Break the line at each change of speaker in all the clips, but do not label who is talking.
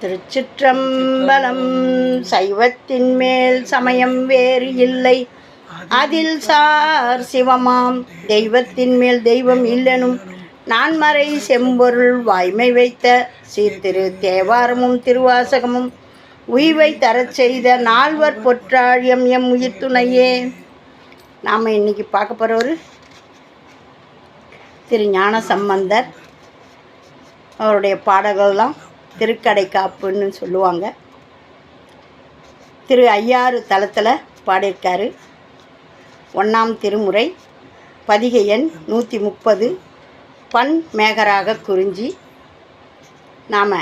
திருச்சிற்றம்பலம். சைவத்தின் மேல் சமயம் வேறு இல்லை, அதில் சார் சிவமாம். தெய்வத்தின் மேல் தெய்வம் இல்லெனும் நான்மறை செம்பொருள் வாய்மை வைத்த சீர்திரு தேவாரமும் திருவாசகமும் உய்வை தரச் செய்த நால்வர் பொற்றாழியம் எம் உயிர் துணையே. நாம் இன்னைக்கு பார்க்க போகிறவர் திரு ஞான சம்பந்தர். அவருடைய பாடல்கள்லாம் திருக்கடை காப்புன்னு சொல்லுவாங்க. திரு ஐயாறு தலத்தில் பாடியிருக்காரு. 1ஆம் திருமுறை, பதிகை எண் 130, பண் மேகராக குறிஞ்சி. நாம்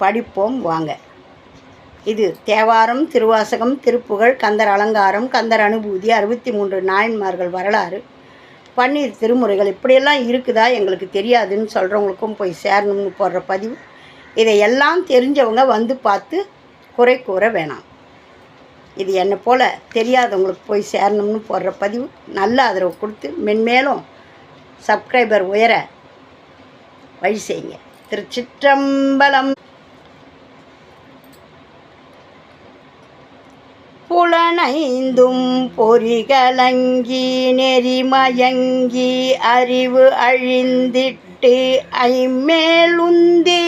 படிப்போம் வாங்க. இது தேவாரம், திருவாசகம், திருப்புகழ், கந்தர் அலங்காரம், கந்தர் அனுபூதி, 63 நாயன்மார்கள் வரலாறு, 12 திருமுறைகள் இப்படியெல்லாம் இருக்குதா எங்களுக்கு தெரியாதுன்னு சொல்கிறவங்களுக்கும் போய் சேரணும்னு போடுற பதிவு. இதையெல்லாம் தெரிஞ்சவங்க வந்து பார்த்து குறை கூற வேணாம். இது என்னை போல் தெரியாதவங்களுக்கு போய் சேரணும்னு போடுற பதிவு. நல்ல ஆதரவு கொடுத்து மென்மேலும் சப்ஸ்கிரைபர் உயர வழி செய்யுங்க. திருச்சிற்றம்பலம். புலனைந்தும் பொறிகலங்கி நெறிமயங்கி அறிவு அழிந்திட்டு ஐமேலுந்தி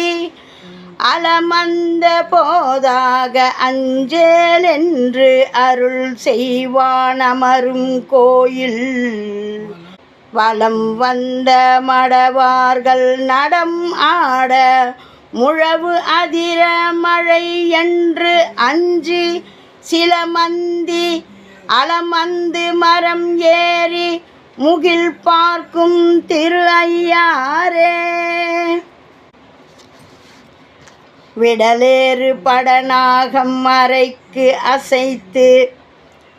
அலமந்த போதாக அஞ்சேல் என்று அருள் செய்வான் அமரும் கோயில். வலம் வந்த மடவார்கள் நடம் ஆட முழவு அதிர மழை என்று அஞ்சி சில மந்தி அலமந்து மரம் ஏறி முகில் பார்க்கும் திரு ஐயாரே. விடலேறு படநாகம் அறைக்கு அசைத்து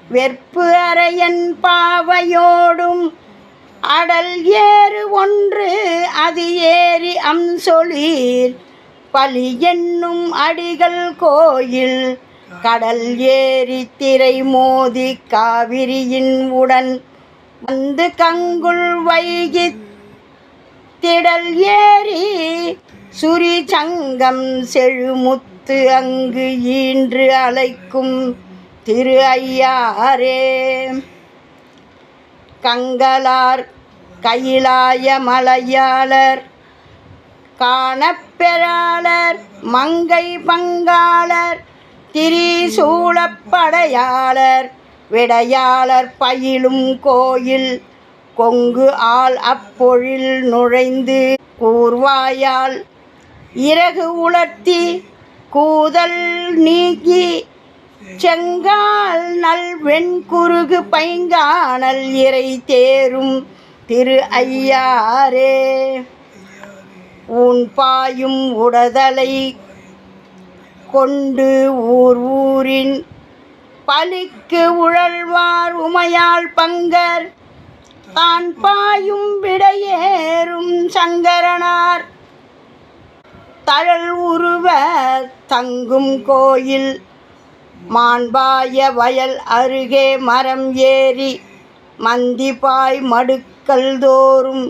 வெற்பு அறையன் பாவையோடும் அடல் ஏறு ஒன்று அது ஏறி அம்சொலீர் பலி என்னும் அடிகள் கோயில். கடல் ஏறி திரை மோதி காவிரியின் உடன் வந்து கங்குள் வைகி திடல் ஏறி சுரி சங்கம் செழுமுத்து அங்கு ஈன்று அழைக்கும் திரு ஐயாரே. கங்களார் கையிலாய மலையாளர் காணப்பெறாளர் மங்கை பங்காளர் திரிசூலப்படையாளர் விடையாளர் பயிலும் கோயில். கொங்கு ஆள் அப்பொழில் நுழைந்து கூர்வாயால் இறகு உலர்த்தி கூதல் நீக்கி செங்கால் நல் வெண்குருகு பைங்கானல் இறை தேரும் திரு ஐயாரே. ஊன் பாயும் உடதலை கொண்டு ஊர் ஊரின் பலிக்கு உழல்வார் உமையாள் பங்கர் தான் பாயும் விடையேறும் சங்கரனார் தழல் உருவ தங்கும் கோயில். மாண்பாய வயல் அருகே மரம் ஏறி மந்திபாய் மடுக்கல் தோறும்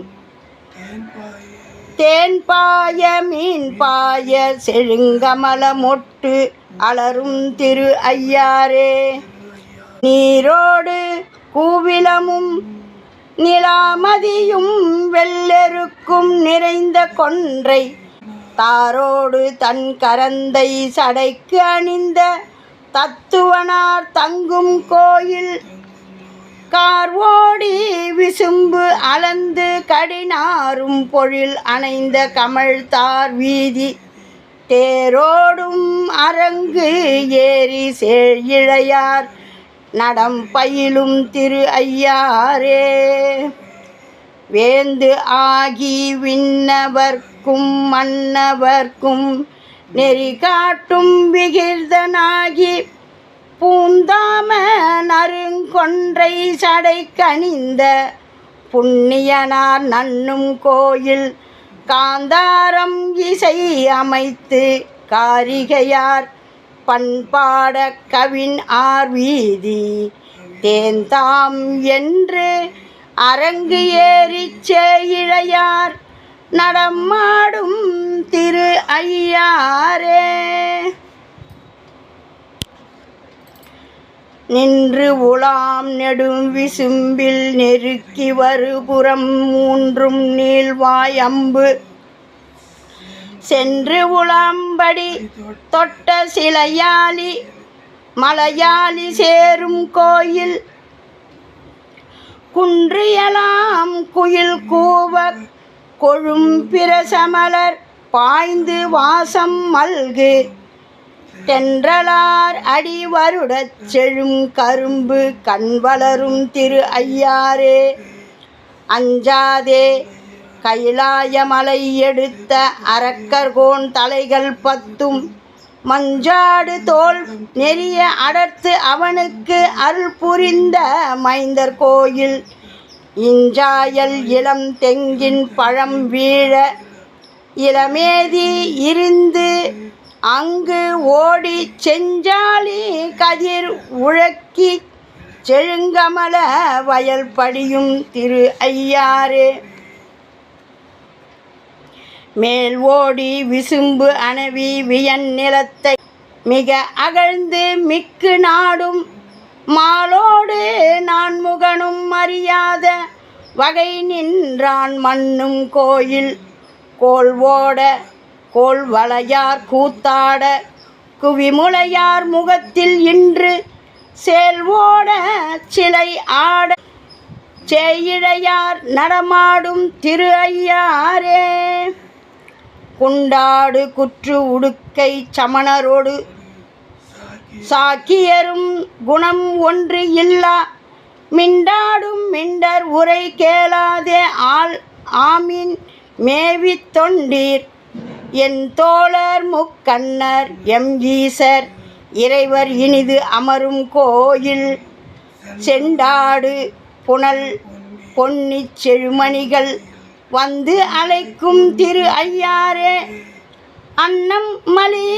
தேன்பாய மீன்பாய செழுங்கமல மொட்டு அலரும் திரு ஐயாரே. நீரோடு கூவிலமும் நிலாமதியும் வெள்ளெருக்கும் நிறைந்த கொன்றை தாரோடு தன் கரந்தை சடைக்கு அணிந்த தத்துவனார் தங்கும் கோயில். கார்வோடி விசும்பு அளந்து கடினாரும் பொழில் அணைந்த கமழ்தார் வீதி தேரோடும் அரங்கு ஏறி சேழிழையார் நடம் பயிலும் திரு ஐயாரே. வேந்து ஆகி விண்ணவர்க்கும் மன்னவர்க்கும் நெறி காட்டும் விகிர்தனாகி பூந்தாம நறுங்கொன்றை சடை கணிந்த புண்ணியனார் நன்னும் கோயில். காந்தாரம் இசை அமைத்து காரிகையார் பண்பாட கவின் ஆர்வீதி தேந்தாம் என்று அரங்கு ஏறிச் சேயிழையார் நடமாடும் திரு ஐயாரே. நின்று உலாம் நெடும் விசும்பில் நெருக்கி வருபுறம் மூன்றும் நீள்வாய் அம்பு சென்று உலாம்படி தொட்ட சிலையாலி மலையாளி சேரும் கோயில் குன்றியலாம் குயில் கூவ கொழும் பிரசமலர் பாய்ந்து வாசம் மல்கு தென்றலார் அடி வருடச் செழும் கரும்பு கண் வளரும் திரு ஐயாரே அஞ்சாதே கைலாய மலை எடுத்த அரக்கர்கோன் தலைகள் 10 மஞ்சாடு தோல் நெறிய அடர்த்து அவனுக்கு அருள் புரிந்த மைந்தர் கோயில் இஞ்சாயல் இளம் தெங்கின் பழம் வீழ இளமேதி இருந்து அங்கு ஓடி செஞ்சாலி கதிர் உழக்கி செழுங்கமல வயல் படியும் திரு ஐயாரே மேல் ஓடி விசும்பு அணவி வியன் நிலத்தை மிக அகழ்ந்து மிக்கு நாடும் மாலோடு நான்முகனும் அறியாத வகை நின்றான் மண்ணும் கோயில் கோல் ஓட கோல் வளையார் கூத்தாட குவிமுளையார் முகத்தில் இன்று சேல்வோட சிலை ஆட சேயிழையார் நடமாடும் திரு ஐயாரே குண்டாடு குற்று உடுக்கை சமணரோடு சாக்கியரும் குணம் ஒன்று இல்லா மிண்டாடும் மிண்டர் உரை கேளாதே ஆமீன் மேவி தொண்டீர் என் தோழர் முக்கண்ணர் எம் ஈசர் இறைவர் இனிது அமரும் கோயில் செண்டாடு புனல் பொன்னிச் செழுமணிகள் வந்து அழைக்கும் திரு ஐயாரே அன்னம் மலி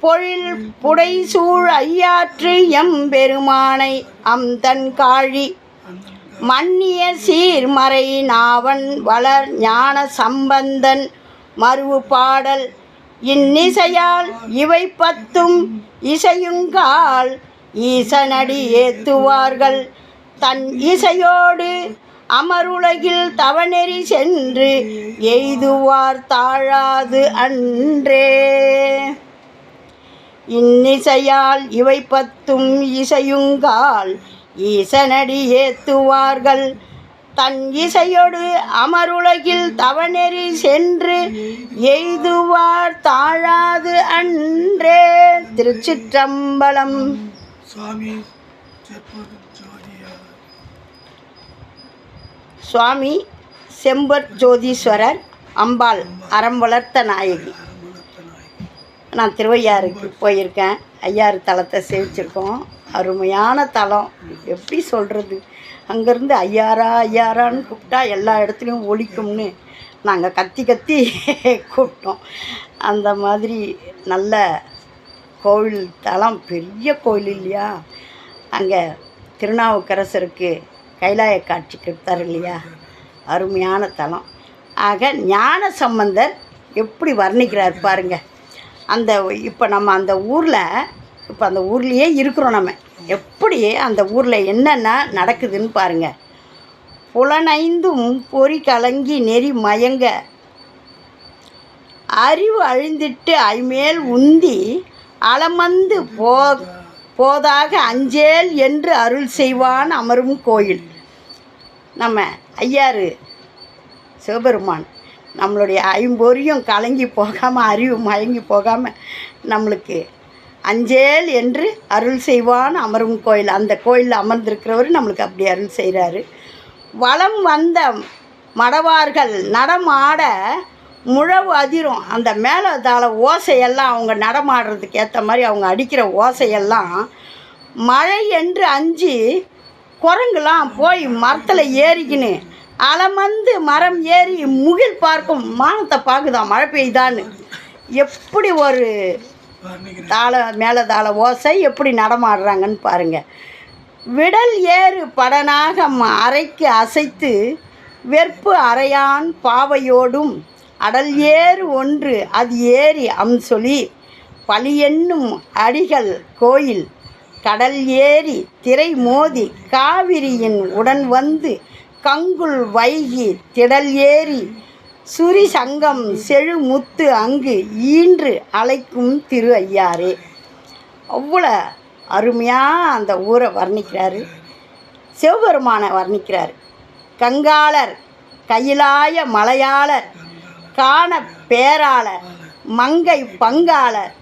பொழில் புடைசூழ் ஐயாற்று எம்பெருமானை அம்தன் காழி மன்னிய சீர்மறை நாவன் வளர் ஞான சம்பந்தன் மருவு பாடல் இன்னிசையால் இவை 10 இசையுங்கால் ஈசனடி ஏத்துவார்கள் தன் இசையோடு அமருலகில் தவநெறி சென்று எய்துவார் தாழாது அன்றே இன்னிசையால் இவை 10 இசையுங்கால் ஈசனடி ஏத்துவார்கள் தன் இசையோடு அமருலகில் தவநெறி சென்று எய்துவார் தாழாது அன்றே. திருச்சிற்றம்பலம். சுவாமி செம்பர் ஜோதீஸ்வரர் அம்பாள் அறம் வளர்த்த நாயகி. நான் திருவையாறுக்கு போயிருக்கேன். ஐயாறு தலத்தை சேவிச்சிருக்கோம். அருமையான தலம். எப்படி சொல்கிறது, அங்கேருந்து ஐயாரா ஐயாரான்னு கூப்பிட்டா எல்லா இடத்துலையும் ஒலிக்கும்னு நாங்கள் கத்தி கத்தி கூப்பிட்டோம். அந்த மாதிரி நல்ல கோவில் தலம், பெரிய கோவில் இல்லையா. அங்கே திருநாவுக்கரசருக்கு கைலாய காட்சி கொடுத்தார் இல்லையா, அருமையான தலம். ஆக ஞான சம்பந்தர் எப்படி வர்ணிக்கிறார் பாருங்கள். அந்த இப்போ நம்ம அந்த ஊரில் இப்போ அந்த ஊர்லேயே இருக்கிறோம். நம்ம எப்படி அந்த ஊரில் என்னென்ன நடக்குதுன்னு பாருங்கள். புலனைந்தும் பொறி கலங்கி நெறி மயங்க அறிவு அழிந்திட்டு ஐமேல் உந்தி அலமந்து போதாக அஞ்சேல் என்று அருள் செய்வான் அமரும் கோயில். நம்ம ஐயாறு சிவபெருமான் நம்மளுடைய ஐம்பொறியும் கலங்கி போகாமல், அறிவு மயங்கி போகாமல் நம்மளுக்கு அஞ்சேல் என்று அருள் செய்வான் அமரும் கோயில். அந்த கோயிலில் அமர்ந்திருக்கிறவர் நம்மளுக்கு அப்படி அருள் செய்கிறாரு. வலம் வந்த மடவார்கள் நடமாட முழவு அதிரும். அந்த மேலதாள ஓசையெல்லாம் அவங்க நடமாடுறதுக்கு ஏற்ற மாதிரி அவங்க அடிக்கிற ஓசையெல்லாம் மழை என்று அஞ்சு குரங்குலாம் போய் மரத்தில் ஏறிக்கின்னு அலமந்து மரம் ஏறி முகில் பார்க்கும். வானத்தை பார்க்குதான் மழை பெய்யுதான்னு. எப்படி ஒரு மேலதாள ஓசை எப்படி நடமாடுறாங்கன்னு பாருங்கள். விடல் ஏறு படனாக அறைக்கு அசைத்து வெற்பு அறையான் பாவையோடும் அடல் ஏறு ஒன்று அது ஏறி அம்சொலி பழி என்னும் அடிகள் கோயில் கடல் ஏறி திரை மோதி காவிரியின் உடன் வந்து கங்குல் வைகி திடல் ஏறி சுரி சங்கம் செழு முத்து அங்கு ஈன்று அழைக்கும் திரு ஐயாரே. அவ்வளோ அருமையாக அந்த ஊரை வர்ணிக்கிறாரு, சிவபெருமானை வர்ணிக்கிறார். கங்காளர் கையிலாய மலையாளர் காண பேராளர் மங்கை பங்காளர்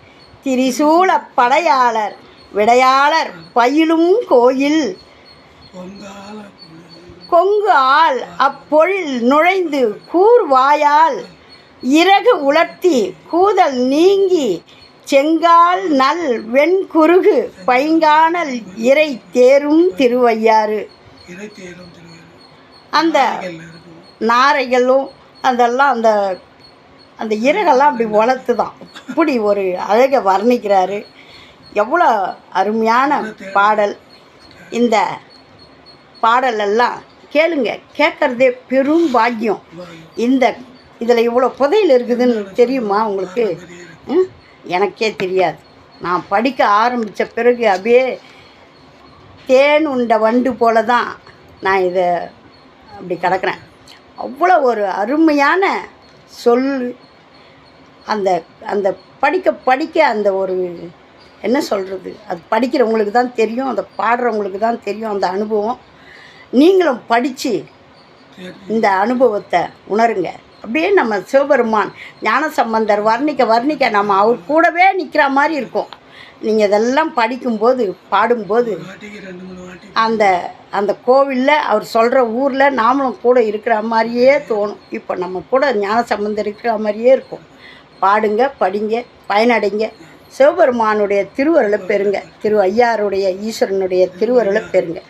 திரிசூல படையாளர் விடையாளர் பயிலும் கோயில் கொங்கு ஆள் அப்பொழில் நுழைந்து கூர்வாயால் இறகு உலர்த்தி கூதல் நீங்கி செங்கால் நல் வெண்குருகு பைங்கானல் இறை தேரும் திருவையாறு. அந்த நாரைகளும் அதெல்லாம் அந்த அந்த இறகெல்லாம் அப்படி வளர்த்து தான் இப்படி ஒரு அழகை வர்ணிக்கிறாரு. எவ்வளோ அருமையான பாடல். இந்த பாடலெல்லாம் கேளுங்க, கேட்குறதே பெரும் பாக்கியம். இதில் இவ்வளோ புதையல் இருக்குதுன்னு தெரியுமா உங்களுக்கு? எனக்கே தெரியாது. நான் படிக்க ஆரம்பித்த பிறகு அப்படியே தேன் உண்ட வண்டு போல தான் நான் இதை அப்படி கிடக்கிறேன். அவ்வளோ ஒரு அருமையான சொல். அந்த அந்த படிக்க அந்த ஒரு என்ன சொல்கிறது, அது படிக்கிறவங்களுக்கு தான் தெரியும், அதை பாடுறவங்களுக்கு தான் தெரியும் அந்த அனுபவம். நீங்களும் படித்து இந்த அனுபவத்தை உணருங்க. அப்படியே நம்ம சிவபெருமான் ஞானசம்பந்தர் வர்ணிக்க நம்ம அவர் கூடவே நிற்கிற மாதிரி இருக்கும். நீங்கள் இதெல்லாம் படிக்கும்போது பாடும்போது அந்த அந்த கோவிலில் அவர் சொல்கிற ஊரில் நாமளும் கூட இருக்கிற மாதிரியே தோணும். இப்போ நம்ம கூட ஞானசம்பந்தர் இருக்கிற மாதிரியே இருக்கும். பாடுங்க, படிங்க, பயனடைங்க. சிவபெருமானுடைய திருவருளை பெறுங்க. திரு ஐயாருடைய ஈஸ்வரனுடைய திருவருளை பெறுங்க.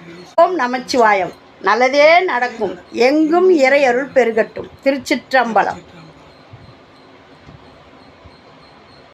ஓம் நமச்சிவாயம். நல்லதே நடக்கும். எங்கும் இறையருள் பெருகட்டும். திருச்சிற்றம்பலம்.